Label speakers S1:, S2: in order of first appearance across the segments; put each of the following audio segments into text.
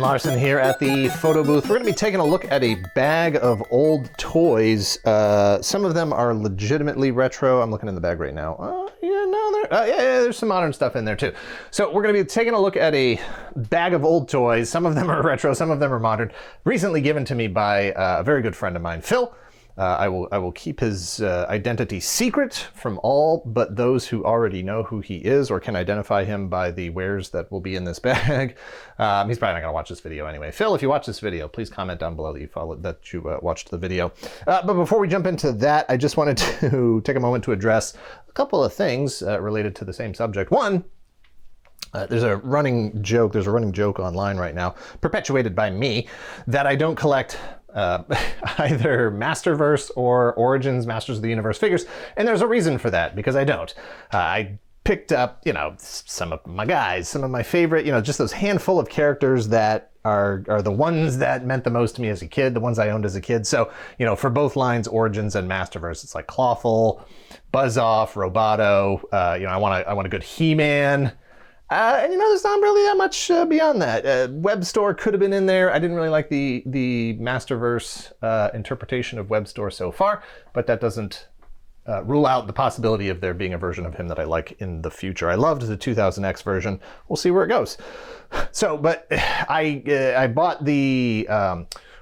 S1: Ryan Larson here at the photo booth. We're going to be taking a look at a bag of old toys. Some of them are legitimately retro. I'm looking in the bag right now. There's some modern stuff in there too. So we're going to be taking a look at a bag of old toys. Some of them are retro, some of them are modern. Recently given to me by a very good friend of mine, Phil. I will keep his identity secret from all but those who already know who he is or can identify him by the wares that will be in this bag. He's probably not going to watch this video anyway. Phil, if you watch this video, please comment down below that you watched the video. But before we jump into that, I just wanted to take a moment to address a couple of things related to the same subject. One, there's a running joke online right now, perpetuated by me, that I don't collect either Masterverse or Origins Masters of the Universe figures, and there's a reason for that, because I don't. I picked up, some of my guys, some of my favorite, just those handful of characters that are the ones that meant the most to me as a kid, the ones I owned as a kid. So, for both lines, Origins and Masterverse, it's like Clawful, Buzz-Off, Roboto, I want a good He-Man. And there's not really that much beyond that. Web Store could have been in there. I didn't really like the Masterverse interpretation of Web Store so far, but that doesn't rule out the possibility of there being a version of him that I like in the future. I loved the 2000X version. We'll see where it goes. So, but I bought the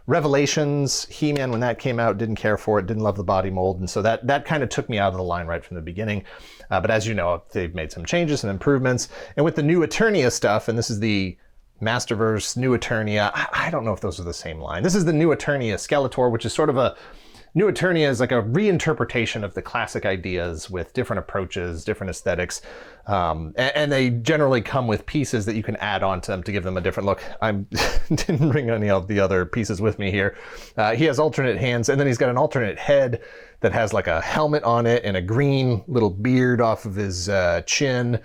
S1: Revelations He-Man when that came out, didn't care for it, didn't love the body mold, and so that kind of took me out of the line right from the beginning. But as you know, they've made some changes and improvements, and with the new Eternia stuff, and this is the Masterverse New Eternia, I don't know if those are the same line. This is the New Eternia Skeletor, which is sort of a New Eternia is like a reinterpretation of the classic ideas with different approaches, different aesthetics, and they generally come with pieces that you can add on to them to give them a different look. I didn't bring any of the other pieces with me here. He has alternate hands, and then he's got an alternate head that has like a helmet on it and a green little beard off of his chin.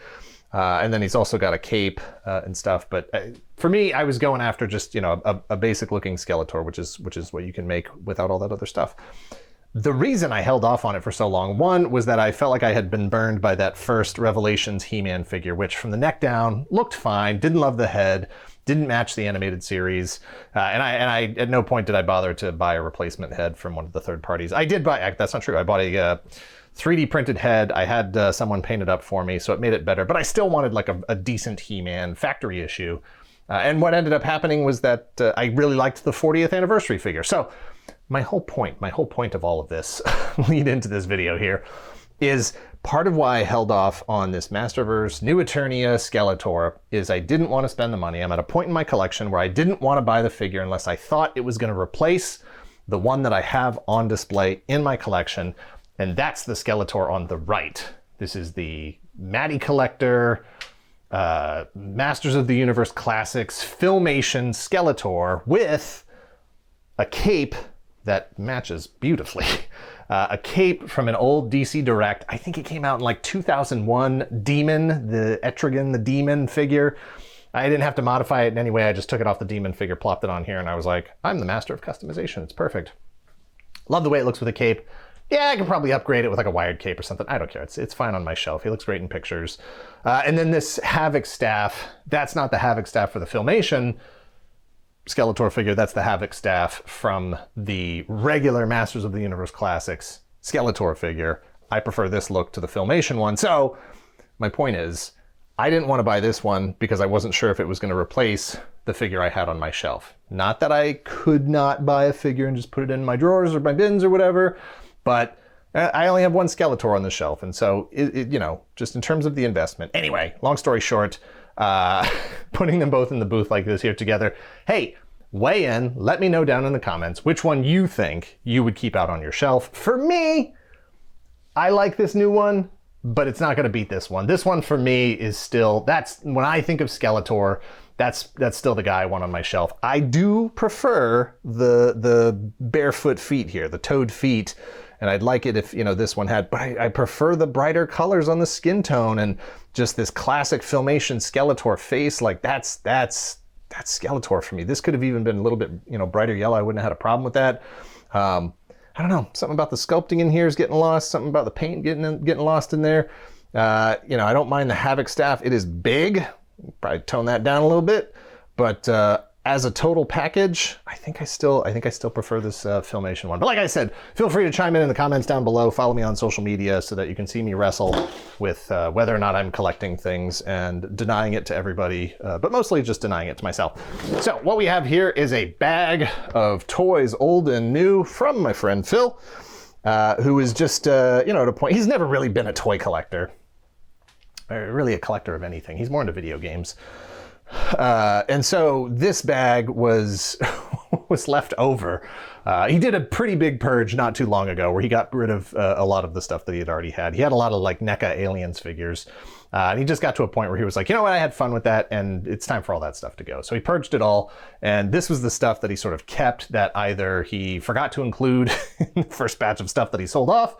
S1: And then he's also got a cape and stuff. But for me, I was going after just, a basic looking Skeletor, which is what you can make without all that other stuff. The reason I held off on it for so long, one, was that I felt like I had been burned by that first Revelations He-Man figure, which from the neck down looked fine, didn't love the head, didn't match the animated series. And I at no point did I bother to buy a replacement head from one of the third parties. I did buy, that's not true. I bought a 3D printed head. I had someone paint it up for me, so it made it better, but I still wanted like a decent He-Man factory issue. And what ended up happening was that I really liked the 40th anniversary figure. So my whole point of all of this lead into this video here is part of why I held off on this Masterverse New Eternia Skeletor is I didn't want to spend the money. I'm at a point in my collection where I didn't want to buy the figure unless I thought it was going to replace the one that I have on display in my collection. And that's the Skeletor on the right. This is the Matty Collector, Masters of the Universe Classics Filmation Skeletor with a cape that matches beautifully. A cape from an old DC Direct. I think it came out in like 2001. Demon, the Etrigan, the Demon figure. I didn't have to modify it in any way. I just took it off the Demon figure, plopped it on here, and I was like, I'm the master of customization. It's perfect. Love the way it looks with a cape. Yeah, I could probably upgrade it with like a wired cape or something. I don't care. It's fine on my shelf. He looks great in pictures. And then this Havoc staff. That's not the Havoc staff for the Filmation Skeletor figure. That's the Havoc staff from the regular Masters of the Universe Classics Skeletor figure. I prefer this look to the Filmation one. So my point is, I didn't want to buy this one because I wasn't sure if it was going to replace the figure I had on my shelf. Not that I could not buy a figure and just put it in my drawers or my bins or whatever, but I only have one Skeletor on the shelf. And so, just in terms of the investment. Anyway, long story short, putting them both in the booth like this here together. Hey, weigh in. Let me know down in the comments which one you think you would keep out on your shelf. For me, I like this new one, but it's not going to beat this one. This one for me is still, that's when I think of Skeletor, that's still the guy I want on my shelf. I do prefer the barefoot feet here, the toed feet. And I'd like it if, this one had, but I prefer the brighter colors on the skin tone and just this classic Filmation Skeletor face. Like that's Skeletor for me. This could have even been a little bit, brighter yellow. I wouldn't have had a problem with that. I don't know. Something about the sculpting in here is getting lost. Something about the paint getting lost in there. I don't mind the Havoc staff. It is big. Probably tone that down a little bit, but as a total package, I think I still prefer this Filmation one. But like I said, feel free to chime in the comments down below. Follow me on social media so that you can see me wrestle with whether or not I'm collecting things and denying it to everybody, but mostly just denying it to myself. So what we have here is a bag of toys, old and new, from my friend Phil, who is just, at a point, he's never really been a toy collector, or really a collector of anything. He's more into video games. And so this bag was was left over. He did a pretty big purge not too long ago where he got rid of a lot of the stuff that he had already had. He had a lot of like NECA Aliens figures. And he just got to a point where he was like, you know what, I had fun with that and it's time for all that stuff to go. So he purged it all. And this was the stuff that he sort of kept that either he forgot to include in the first batch of stuff that he sold off,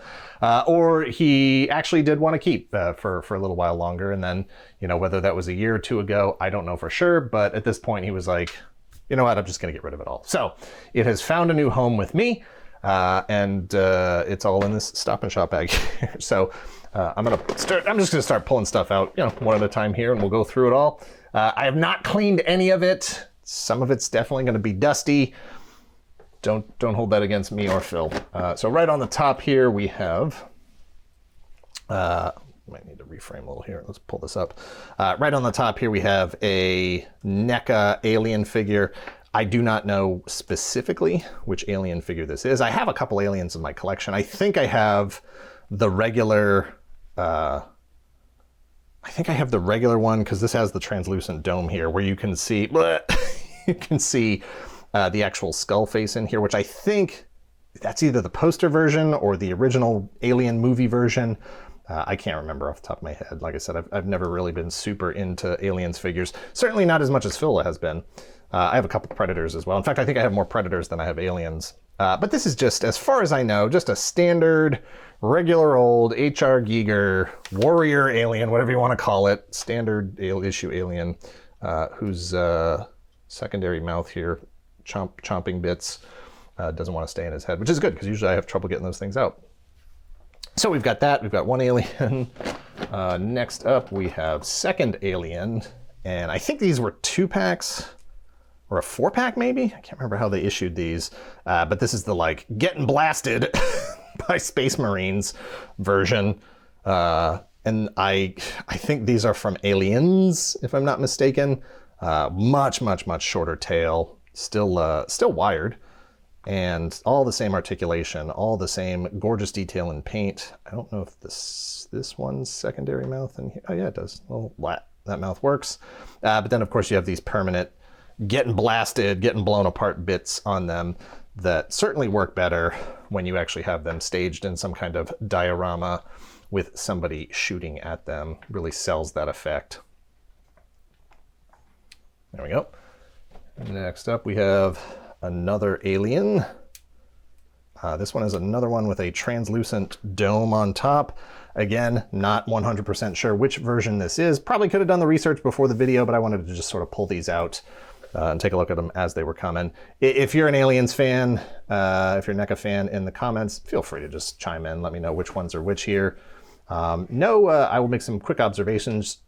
S1: or he actually did want to keep for a little while longer. And then, whether that was a year or two ago, I don't know for sure. But at this point he was like, you know what, I'm just going to get rid of it all. So it has found a new home with me. And it's all in this Stop and Shop bag here. So I'm just going to start pulling stuff out, one at a time here, and we'll go through it all. I have not cleaned any of it. Some of it's definitely going to be dusty. Don't hold that against me or Phil. So right on the top here we have, might need to reframe a little here. Let's pull this up. Right on the top here we have a NECA alien figure. I do not know specifically which alien figure this is. I have a couple aliens in my collection. I think I have the regular, one because this has the translucent dome here where you can see, you can see the actual skull face in here, which I think that's either the poster version or the original Alien movie version. I can't remember off the top of my head. Like I said, I've never really been super into Aliens figures. Certainly not as much as Phil has been. I have a couple Predators as well. In fact, I think I have more Predators than I have Aliens. But this is just, as far as I know, just a standard, regular old H.R. Giger warrior alien, whatever you want to call it, standard issue alien, whose secondary mouth here, chomping bits, doesn't want to stay in his head, which is good, because usually I have trouble getting those things out. So we've got that. We've got one alien. Next up, we have second alien. And I think these were 2-packs. Or a 4-pack maybe? I can't remember how they issued these. But this is the getting blasted by Space Marines version. And I think these are from Aliens, if I'm not mistaken. Much shorter tail. Still wired. And all the same articulation, all the same gorgeous detail in paint. I don't know if this one's secondary mouth in here. Oh yeah, it does. Well, that mouth works. But then of course you have these permanent getting blasted, getting blown apart bits on them that certainly work better when you actually have them staged in some kind of diorama with somebody shooting at them. Really sells that effect. There we go. Next up we have another alien. This one is another one with a translucent dome on top. Again, not 100% sure which version this is. Probably could have done the research before the video, but I wanted to just sort of pull these out and take a look at them as they were coming. If you're an Aliens fan, if you're a NECA fan in the comments, feel free to just chime in. Let me know which ones are which here. I will make some quick observations.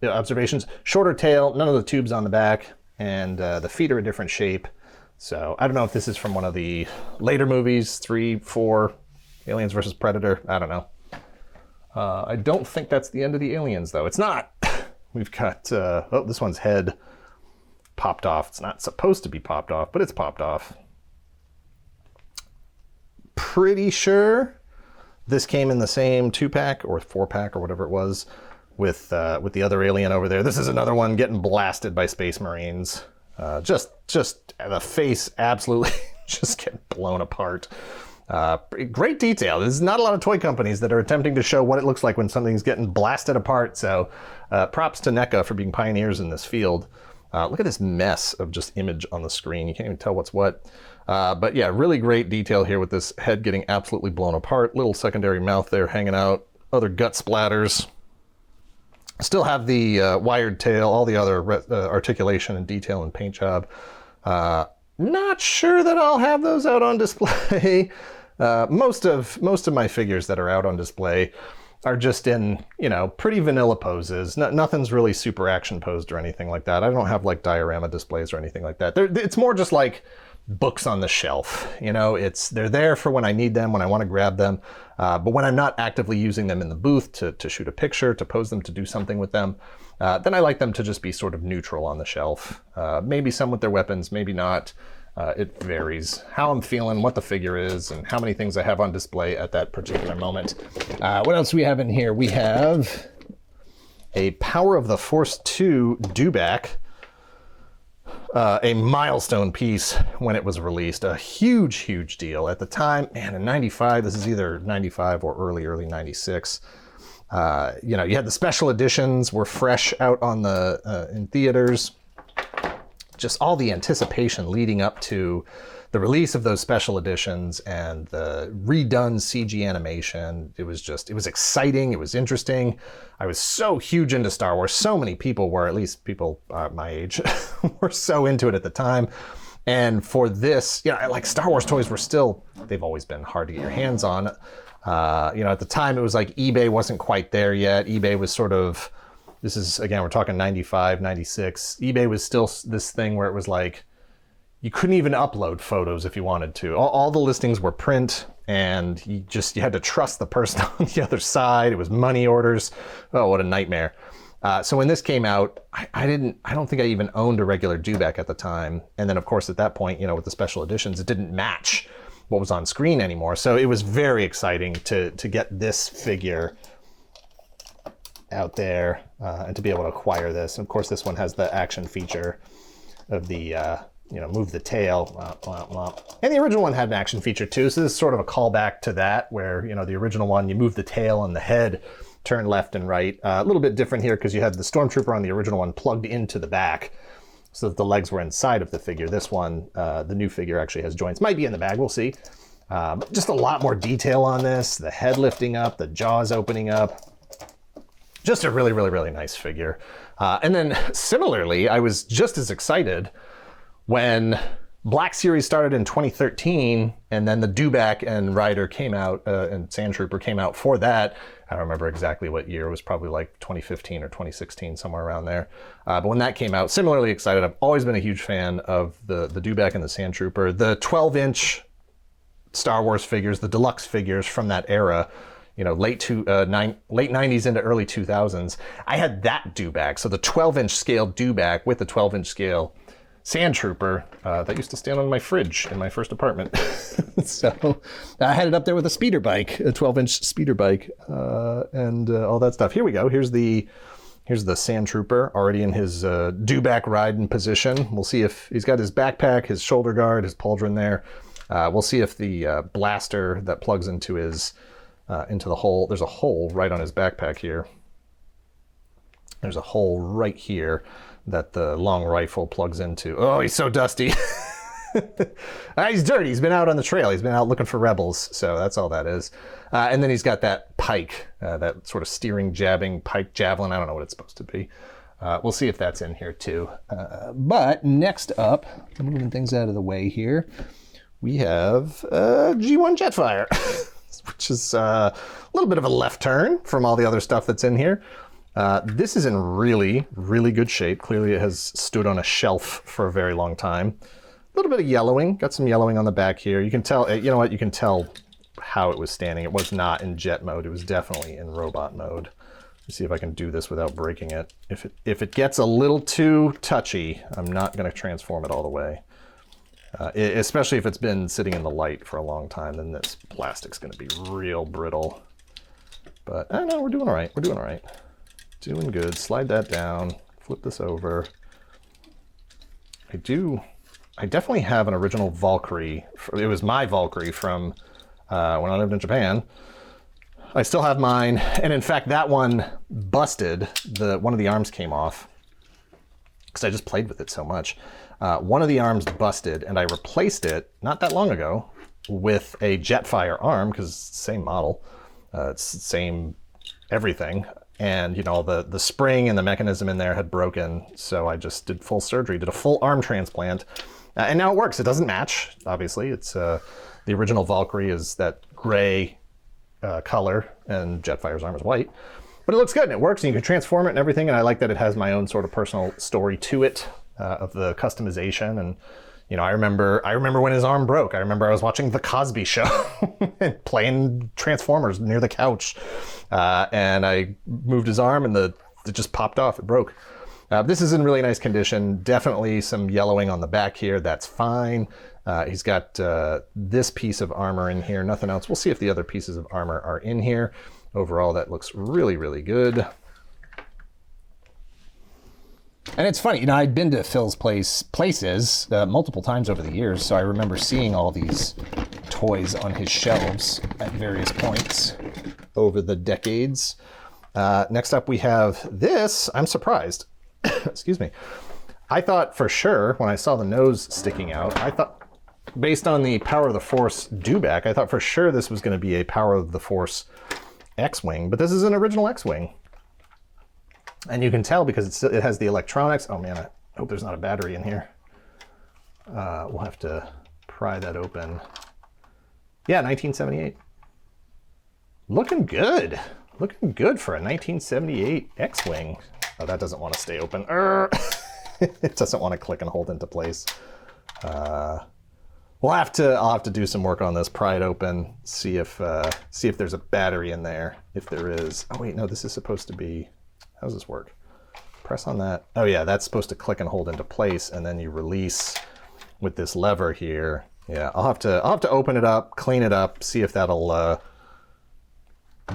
S1: Shorter tail, none of the tubes on the back, and the feet are a different shape. So I don't know if this is from one of the later movies, 3, 4, Aliens versus Predator. I don't know. I don't think that's the end of the Aliens, though. It's not. We've got, this one's head popped off. It's not supposed to be popped off, but it's popped off. Pretty sure this came in the same 2-pack or 4-pack or whatever it was with the other alien over there. This is another one getting blasted by Space Marines. Just the face absolutely just getting blown apart. Great detail. There's not a lot of toy companies that are attempting to show what it looks like when something's getting blasted apart. So props to NECA for being pioneers in this field. Look at this mess of just image on the screen. You can't even tell what's what. But yeah, really great detail here with this head getting absolutely blown apart. Little secondary mouth there hanging out. Other gut splatters. Still have the wired tail, all the other articulation and detail and paint job. Not sure that I'll have those out on display. Most of my figures that are out on display are just in, you know, pretty vanilla poses. Nothing's really super action posed or anything like that. I don't have like diorama displays or anything like that. It's more just like books on the shelf. You know, they're there for when I need them, when I want to grab them. But when I'm not actively using them in the booth to shoot a picture, to pose them, to do something with them, then I like them to just be sort of neutral on the shelf. Maybe some with their weapons, maybe not. It varies how I'm feeling, what the figure is, and how many things I have on display at that particular moment. What else do we have in here? We have a Power of the Force 2 Dewback, a milestone piece when it was released. A huge, huge deal at the time. Man, in 95, this is either 95 or early 96. You know, you had the special editions were fresh out on the in theaters. Just all the anticipation leading up to the release of those special editions and the redone CG animation. It was exciting. It was interesting. I was so huge into Star Wars. So many people were, at least people my age, were so into it at the time. And for this, you know, like Star Wars toys were still, they've always been hard to get your hands on. You know, at the time it was like eBay wasn't quite there yet. eBay was sort of, this is, again, we're talking 95, 96. eBay was still this thing where it was like, you couldn't even upload photos if you wanted to. All the listings were print, and you had to trust the person on the other side. It was money orders. Oh, what a nightmare. So when this came out, I don't think I even owned a regular Dewback at the time. And then of course at that point, you know, with the special editions, it didn't match what was on screen anymore. So it was very exciting to get this figure out there and to be able to acquire this. And of course, this one has the action feature of the, you know, move the tail. And the original one had an action feature too. So this is sort of a callback to that, where, you know, the original one, you move the tail and the head turn left and right. A little bit different here because you had the Stormtrooper on the original one plugged into the back so that the legs were inside of the figure. This one, the new figure actually has joints. Might be in the bag, we'll see. Just a lot more detail on this. The head lifting up, the jaws opening up. Just a really, really, really nice figure. And then similarly, I was just as excited when Black Series started in 2013, and then the Dewback and Rider came out, and Sand Trooper came out for that. I don't remember exactly what year. It was probably like 2015 or 2016, somewhere around there. But when that came out, similarly excited. I've always been a huge fan of the Dewback and the Sand Trooper. The 12-inch Star Wars figures, the deluxe figures from that era, you know, late 90s into early 2000s. I had that Dewback, so the 12-inch scale Dewback with the 12-inch scale Sand Trooper that used to stand on my fridge in my first apartment. So I had it up there with a speeder bike, a 12-inch speeder bike, and all that stuff. Here we go. Here's the Sand Trooper already in his Dewback riding position. We'll see if he's got his backpack, his shoulder guard, his pauldron there. We'll see if the blaster that plugs into his into the hole. There's a hole right on his backpack here. There's a hole right here that the long rifle plugs into. Oh, he's so dusty. He's dirty. He's been out on the trail. He's been out looking for rebels. So that's all that is. And then he's got that pike, that sort of steering, jabbing pike javelin. I don't know what it's supposed to be. We'll see if that's in here too. But next up, I'm moving things out of the way here. We have G1 Jetfire, which is a little bit of a left turn from all the other stuff that's in here. This is in really, really good shape. Clearly it has stood on a shelf for a very long time. A little bit of yellowing, got some yellowing on the back here. You can tell, you know what, you can tell how it was standing. It was not in jet mode, it was definitely in robot mode. Let's see if I can do this without breaking it. If it gets a little too touchy, I'm not gonna transform it all the way. Especially if it's been sitting in the light for a long time, then this plastic's gonna be real brittle. But I know, we're doing all right, we're doing all right. Doing good. Slide that down, flip this over. I definitely have an original Valkyrie. It was my Valkyrie from when I lived in Japan. I still have mine, and in fact that one busted. One of the arms came off because I just played with it so much. One of the arms busted, and I replaced it not that long ago with a Jetfire arm because it's the same model. It's the same everything. And, you know, the spring and the mechanism in there had broken, so I just did full surgery, did a full arm transplant, and now it works. It doesn't match, obviously. It's the original Valkyrie is that gray color, and Jetfire's armor is white. But it looks good and it works, and you can transform it and everything. And I like that it has my own sort of personal story to it of the customization. And you know, I remember when his arm broke. I remember I was watching The Cosby Show and playing Transformers near the couch, and I moved his arm and it just popped off. It broke. This is in really nice condition. Definitely some yellowing on the back here. That's fine. He's got this piece of armor in here. Nothing else. We'll see if the other pieces of armor are in here. Overall, that looks really, really good. And it's funny, you know, I'd been to Phil's places multiple times over the years, so I remember seeing all these toys on his shelves at various points over the decades. Next up, we have this. I'm surprised. Excuse me. I thought for sure when I saw the nose sticking out, I thought, based on the Power of the Force dewback, I thought for sure this was going to be a Power of the Force X-Wing, but this is an original X-Wing. And you can tell because it has the electronics. Oh man, I hope there's not a battery in here. We'll have to pry that open. Yeah, 1978. Looking good. Looking good for a 1978 X-Wing. Oh, that doesn't want to stay open. It doesn't want to click and hold into place. I'll have to do some work on this, pry it open, see if there's a battery in there. If there is. Oh wait, no, this is supposed to be. How does this work? Press on that. Oh yeah, that's supposed to click and hold into place, and then you release with this lever here. Yeah, I'll have to open it up, clean it up, see if that'll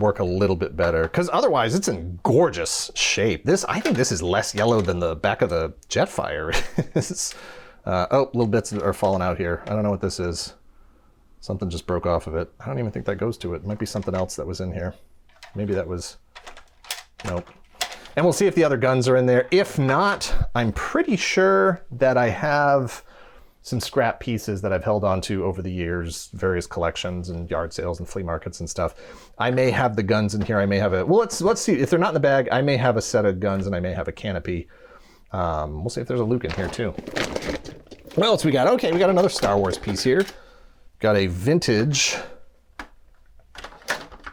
S1: work a little bit better. Because otherwise, it's in gorgeous shape. I think this is less yellow than the back of the Jetfire is. Oh, little bits are falling out here. I don't know what this is. Something just broke off of it. I don't even think that goes to it. It might be something else that was in here. Maybe that was. Nope. And we'll see if the other guns are in there. If not, I'm pretty sure that I have some scrap pieces that I've held on to over the years, various collections and yard sales and flea markets and stuff. I may have the guns in here. I may have a, well, let's see. If they're not in the bag, I may have a set of guns and I may have a canopy. We'll see if there's a Luke in here too. What else we got? Okay, we got another Star Wars piece here. Got a vintage.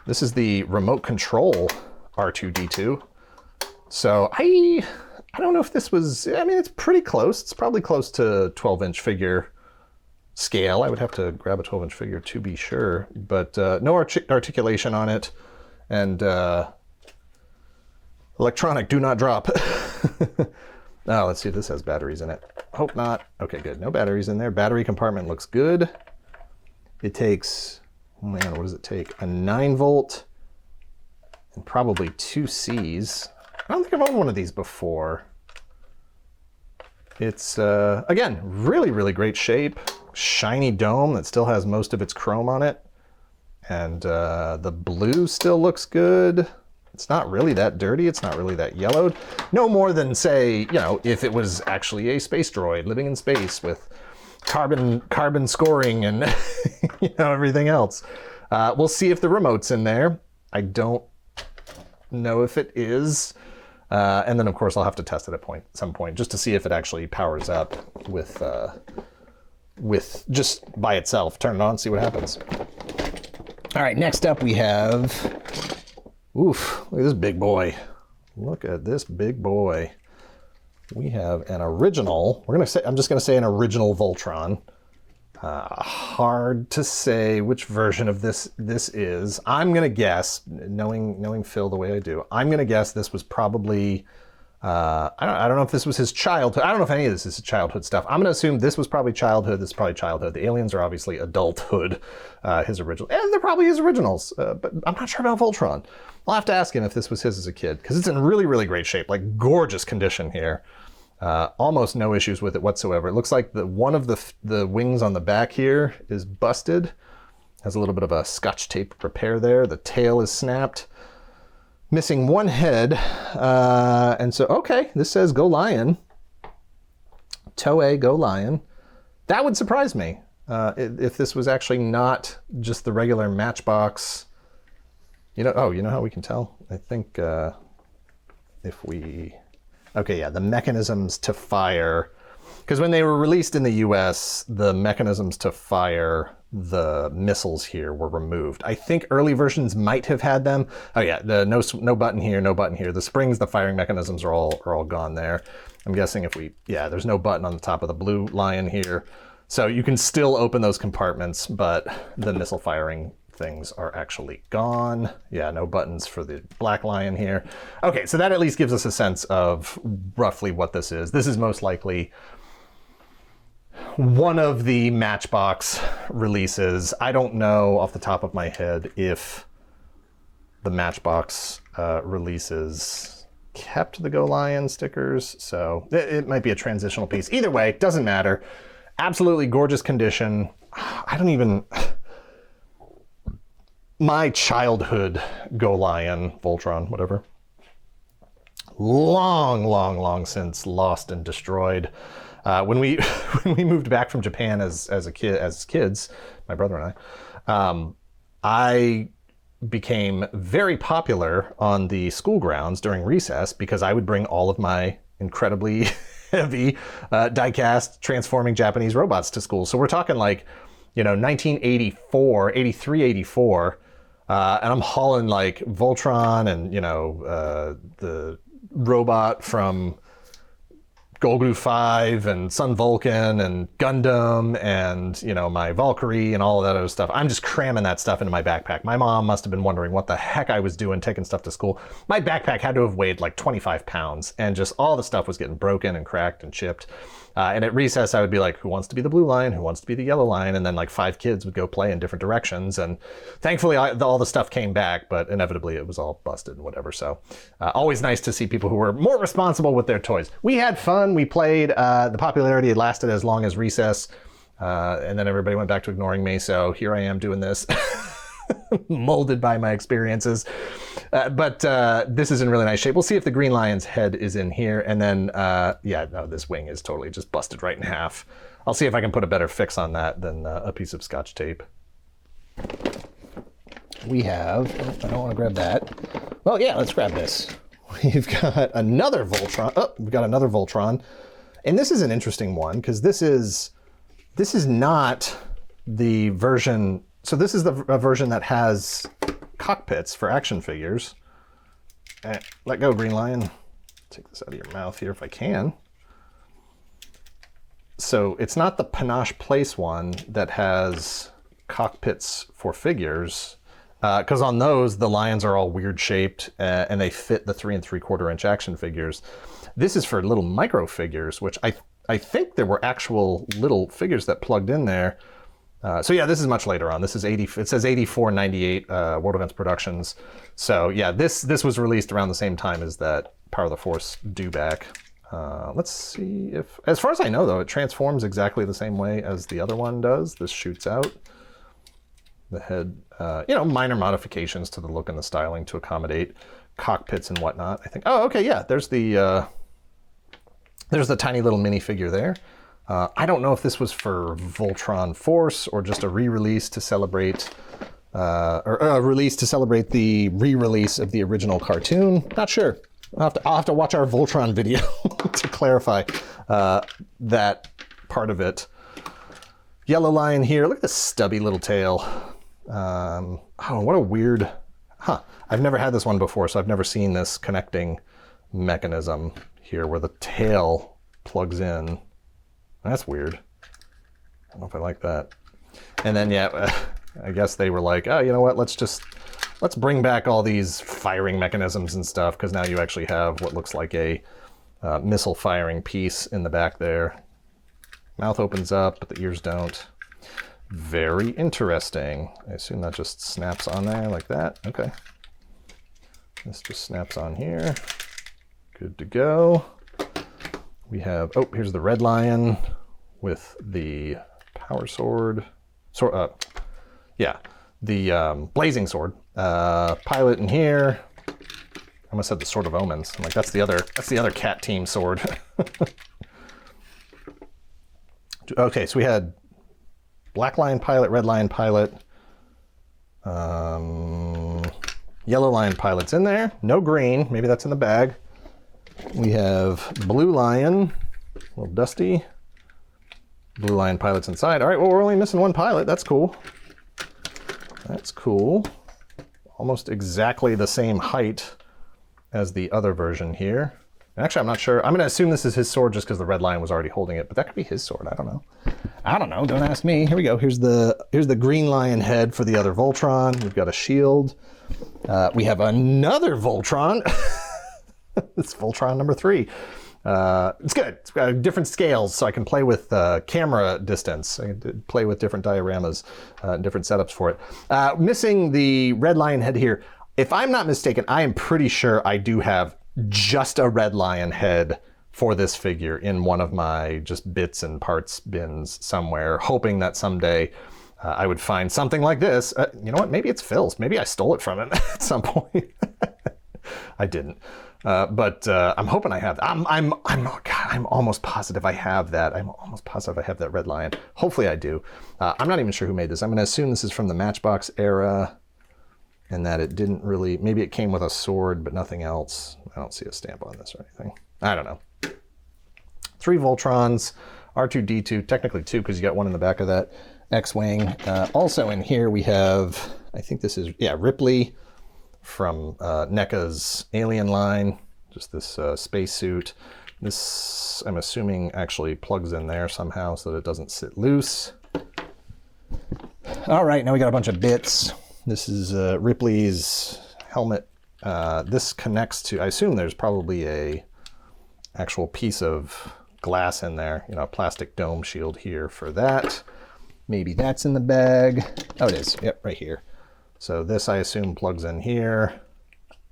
S1: This is the remote control R2-D2. So I don't know if this was, I mean, it's pretty close. It's probably close to 12-inch figure scale. I would have to grab a 12-inch figure to be sure, but no articulation on it. And electronic, do not drop. Now, let's see if this has batteries in it. Hope not. Okay, good. No batteries in there. Battery compartment looks good. It takes, oh man, what does it take? A 9-volt and probably 2 Cs. I don't think I've owned one of these before. It's, again, really, really great shape. Shiny dome that still has most of its chrome on it. And the blue still looks good. It's not really that dirty. It's not really that yellowed. No more than, say, you know, if it was actually a space droid living in space with carbon scoring and, you know, everything else. We'll see if the remote's in there. I don't know if it is. And then, of course, I'll have to test it at some point just to see if it actually powers up with just by itself. Turn it on, see what happens. All right, next up we have, oof, look at this big boy. Look at this big boy. We have an original, I'm just gonna say an original Voltron. Hard to say which version of this is. I'm gonna guess, knowing Phil the way I do, I'm gonna guess this was probably, I don't know if this was his childhood. I don't know if any of this is his childhood stuff. I'm gonna assume this was probably childhood. This is probably childhood. The aliens are obviously adulthood. His original, and they're probably his originals. But I'm not sure about Voltron. I'll have to ask him if this was his as a kid because it's in really, really great shape, like gorgeous condition here. Almost no issues with it whatsoever. It looks like one of the wings on the back here is busted. Has a little bit of a scotch tape repair there. The tail is snapped. Missing one head. And so, okay, this says Go Lion. Toei Go Lion. That would surprise me if this was actually not just the regular Matchbox. You know how we can tell? I think if we... Okay, yeah, the mechanisms to fire Because when they were released in the US, the mechanisms to fire the missiles here were removed. I think early versions might have had them. Oh yeah, no button here, no button here. The springs, the firing mechanisms are all gone there. I'm guessing there's no button on the top of the blue Lion here. So you can still open those compartments, but the missile firing things are actually gone. Yeah, no buttons for the black Lion here. Okay, so that at least gives us a sense of roughly what this is. This is most likely one of the Matchbox releases. I don't know off the top of my head if the Matchbox releases kept the Go Lion stickers, so it might be a transitional piece. Either way, doesn't matter. Absolutely gorgeous condition. My childhood Go Lion, Voltron, whatever, long since lost and destroyed. When we moved back from Japan as kids, my brother and I became very popular on the school grounds during recess because I would bring all of my incredibly heavy die-cast transforming Japanese robots to school. So we're talking 1984, 83, 84, and I'm hauling Voltron and the robot from Golgu 5 and Sun Vulcan and Gundam and, my Valkyrie and all of that other stuff. I'm just cramming that stuff into my backpack. My mom must have been wondering what the heck I was doing taking stuff to school. My backpack had to have weighed 25 pounds, and just all the stuff was getting broken and cracked and chipped. And at recess, I would be like, who wants to be the blue Lion? Who wants to be the yellow Lion? And then 5 kids would go play in different directions. And thankfully, all the stuff came back, but inevitably it was all busted and whatever. So always nice to see people who were more responsible with their toys. We had fun. We played. The popularity had lasted as long as recess. And then everybody went back to ignoring me. So here I am doing this. Molded by my experiences. But this is in really nice shape. We'll see if the Green Lion's head is in here. And then, this wing is totally just busted right in half. I'll see if I can put a better fix on that than a piece of Scotch tape. We have, I don't want to grab that. Well, yeah, let's grab this. We've got another Voltron. Oh, we've got another Voltron. And this is an interesting one because this is not the version. So this is a version that has cockpits for action figures. Let go, Green Lion. Take this out of your mouth here if I can. So it's not the Panache Place one that has cockpits for figures, because on those, the Lions are all weird shaped and they fit the 3 3/4 inch action figures. This is for little micro figures, which I think there were actual little figures that plugged in there. So yeah, this is much later on. This is it says 84, 98 World Events Productions. So yeah, this was released around the same time as that Power of the Force dewback. Let's see if, as far as I know though, it transforms exactly the same way as the other one does. This shoots out. The head, minor modifications to the look and the styling to accommodate cockpits and whatnot, I think. Oh, okay, yeah, there's the tiny little minifigure there. I don't know if this was for Voltron Force or just a re-release to celebrate, or a release to celebrate the re-release of the original cartoon. Not sure. I'll have to watch our Voltron video to clarify that part of it. Yellow Lion here. Look at this stubby little tail. Oh, what a weird... I've never had this one before, so I've never seen this connecting mechanism here where the tail plugs in. That's weird. I don't know if I like that. And then, yeah, I guess they were like, oh, you know what? Let's bring back all these firing mechanisms and stuff, because now you actually have what looks like a missile firing piece in the back there. Mouth opens up, but the ears don't. Very interesting. I assume that just snaps on there like that. Okay. This just snaps on here. Good to go. We have, here's the Red Lion with the power sword. The blazing sword. Pilot in here. I almost said the Sword of Omens. I'm like, that's the other cat team sword. Okay, so we had Black Lion Pilot, Red Lion Pilot, Yellow Lion Pilot's in there. No green, maybe that's in the bag. We have Blue Lion, a little dusty. Blue Line pilots inside. All right, well, we're only missing one pilot. That's cool. That's cool. Almost exactly the same height as the other version here. Actually, I'm not sure. I'm going to assume this is his sword just because the Red Lion was already holding it, but that could be his sword. I don't know. I don't know. Don't ask me. Here we go. Here's the Green Lion head for the other Voltron. We've got a shield. We have another Voltron. It's Voltron number 3. It's good. It's got different scales, so I can play with camera distance. I can play with different dioramas, different setups for it. Missing the Red Lion head here. If I'm not mistaken, I am pretty sure I do have just a Red Lion head for this figure in one of my just bits and parts bins somewhere, hoping that someday I would find something like this. You know what? Maybe it's Phil's. Maybe I stole it from him at some point. I didn't. But I'm hoping I have that. I'm almost positive I have that. I'm almost positive I have that Red Lion. Hopefully I do. I'm not even sure who made this. I'm going to assume this is from the Matchbox era and that it didn't really, maybe it came with a sword, but nothing else. I don't see a stamp on this or anything. I don't know. 3 Voltrons, R2-D2, technically 2 because you got one in the back of that X-Wing. Also in here we have, I think this is, yeah, Ripley from NECA's Alien line, just this spacesuit. This, I'm assuming, actually plugs in there somehow so that it doesn't sit loose. All right, now we got a bunch of bits. This is Ripley's helmet. This connects to, I assume there's probably a actual piece of glass in there, you know, a plastic dome shield here for that. Maybe that's in the bag. Oh, it is. Yep, right here. So this, I assume, plugs in here.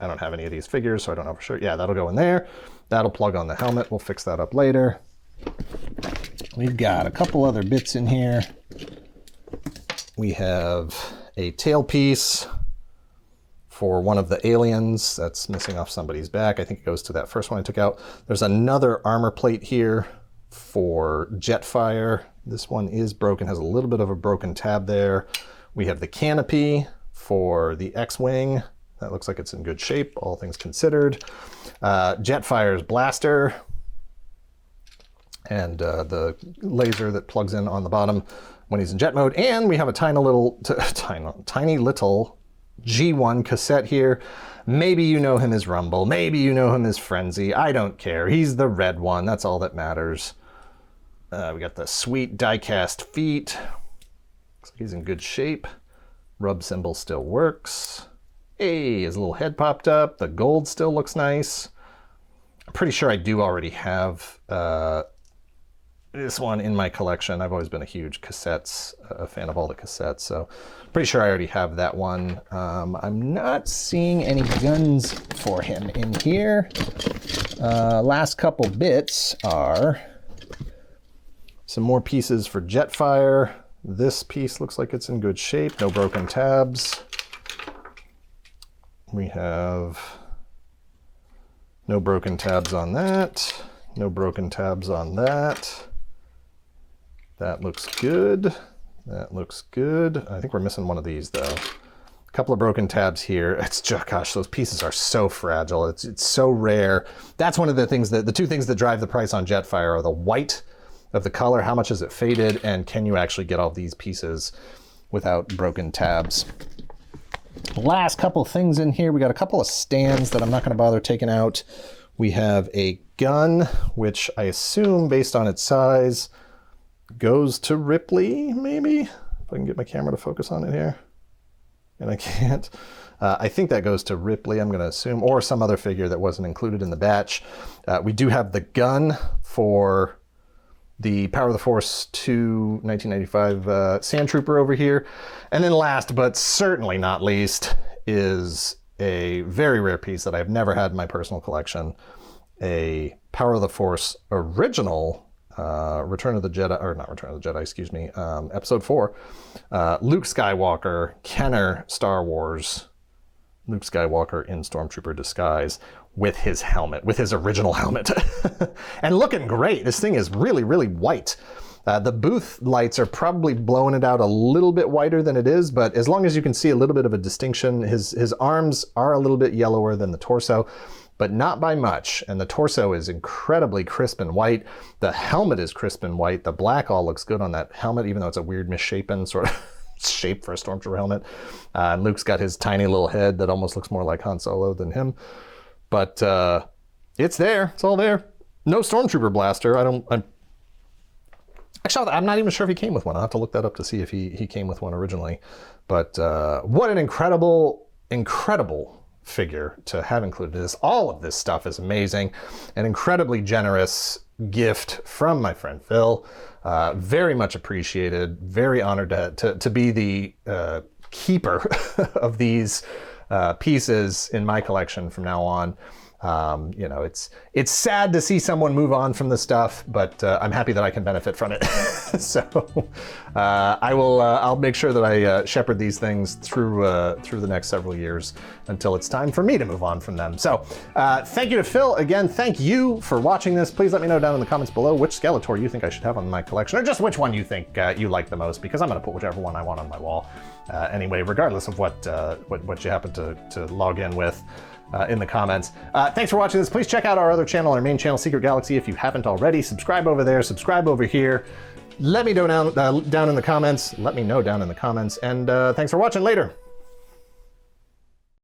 S1: I don't have any of these figures, so I don't know for sure. Yeah, that'll go in there. That'll plug on the helmet. We'll fix that up later. We've got a couple other bits in here. We have a tailpiece for one of the aliens that's missing off somebody's back. I think it goes to that first one I took out. There's another armor plate here for Jetfire. This one is broken, has a little bit of a broken tab there. We have the canopy for the X-Wing. That looks like it's in good shape, all things considered. Jetfire's blaster and the laser that plugs in on the bottom when he's in jet mode. And we have a tiny little G1 cassette here. Maybe you know him as Rumble. Maybe you know him as Frenzy. I don't care. He's the red one. That's all that matters. We got the sweet die-cast feet. Looks like he's in good shape. Rub symbol still works. Hey, his little head popped up. The gold still looks nice. I'm pretty sure I do already have this one in my collection. I've always been a huge cassettes, a fan of all the cassettes, so pretty sure I already have that one. I'm not seeing any guns for him in here. Last couple bits are some more pieces for Jetfire. This piece looks like it's in good shape, no broken tabs. We have no broken tabs on that, no broken tabs on that. That looks good. That looks good. I think we're missing one of these though. A couple of broken tabs here. It's just, gosh, those pieces are so fragile. It's so rare. That's one of the things that, the two things that drive the price on Jetfire are the white of the color, how much is it faded, and can you actually get all these pieces without broken tabs. Last couple things in here. We got a couple of stands that I'm not going to bother taking out. We have a gun, which I assume, based on its size, goes to Ripley, maybe? If I can get my camera to focus on it here. And I can't. I think that goes to Ripley, I'm going to assume, or some other figure that wasn't included in the batch. We do have the gun for the Power of the Force 2 1995 Sand Trooper over here. And then last, but certainly not least, is a very rare piece that I've never had in my personal collection. A Power of the Force original Return of the Jedi, or not Return of the Jedi, excuse me, Episode 4. Luke Skywalker, Kenner, Star Wars, Luke Skywalker in Stormtrooper disguise with his helmet, with his original helmet. And looking great. This thing is really, really white. The booth lights are probably blowing it out a little bit whiter than it is, but as long as you can see a little bit of a distinction, his arms are a little bit yellower than the torso, but not by much. And the torso is incredibly crisp and white. The helmet is crisp and white. The black all looks good on that helmet, even though it's a weird misshapen sort of shape for a Stormtrooper helmet. Luke's got his tiny little head that almost looks more like Han Solo than him. But it's there. It's all there. No Stormtrooper blaster. Actually, I'm not even sure if he came with one. I'll have to look that up to see if he came with one originally. But what an incredible figure to have included this. All of this stuff is amazing. An incredibly generous gift from my friend Phil. Very much appreciated. Very honored to be the keeper of these pieces in my collection from now on. You know, it's sad to see someone move on from the stuff, but I'm happy that I can benefit from it. So I'll make sure that I shepherd these things through the next several years until it's time for me to move on from them. So thank you to Phil again. Thank you for watching this. Please let me know down in the comments below which Skeletor you think I should have on my collection, or just which one you think you like the most, because I'm going to put whichever one I want on my wall anyway, regardless of what you happen to log in with. In the comments. Thanks for watching this. Please check out our other channel, our main channel, Secret Galaxy, if you haven't already. Subscribe over there, subscribe over here. Let me know down in the comments. Let me know down in the comments. And thanks for watching. Later.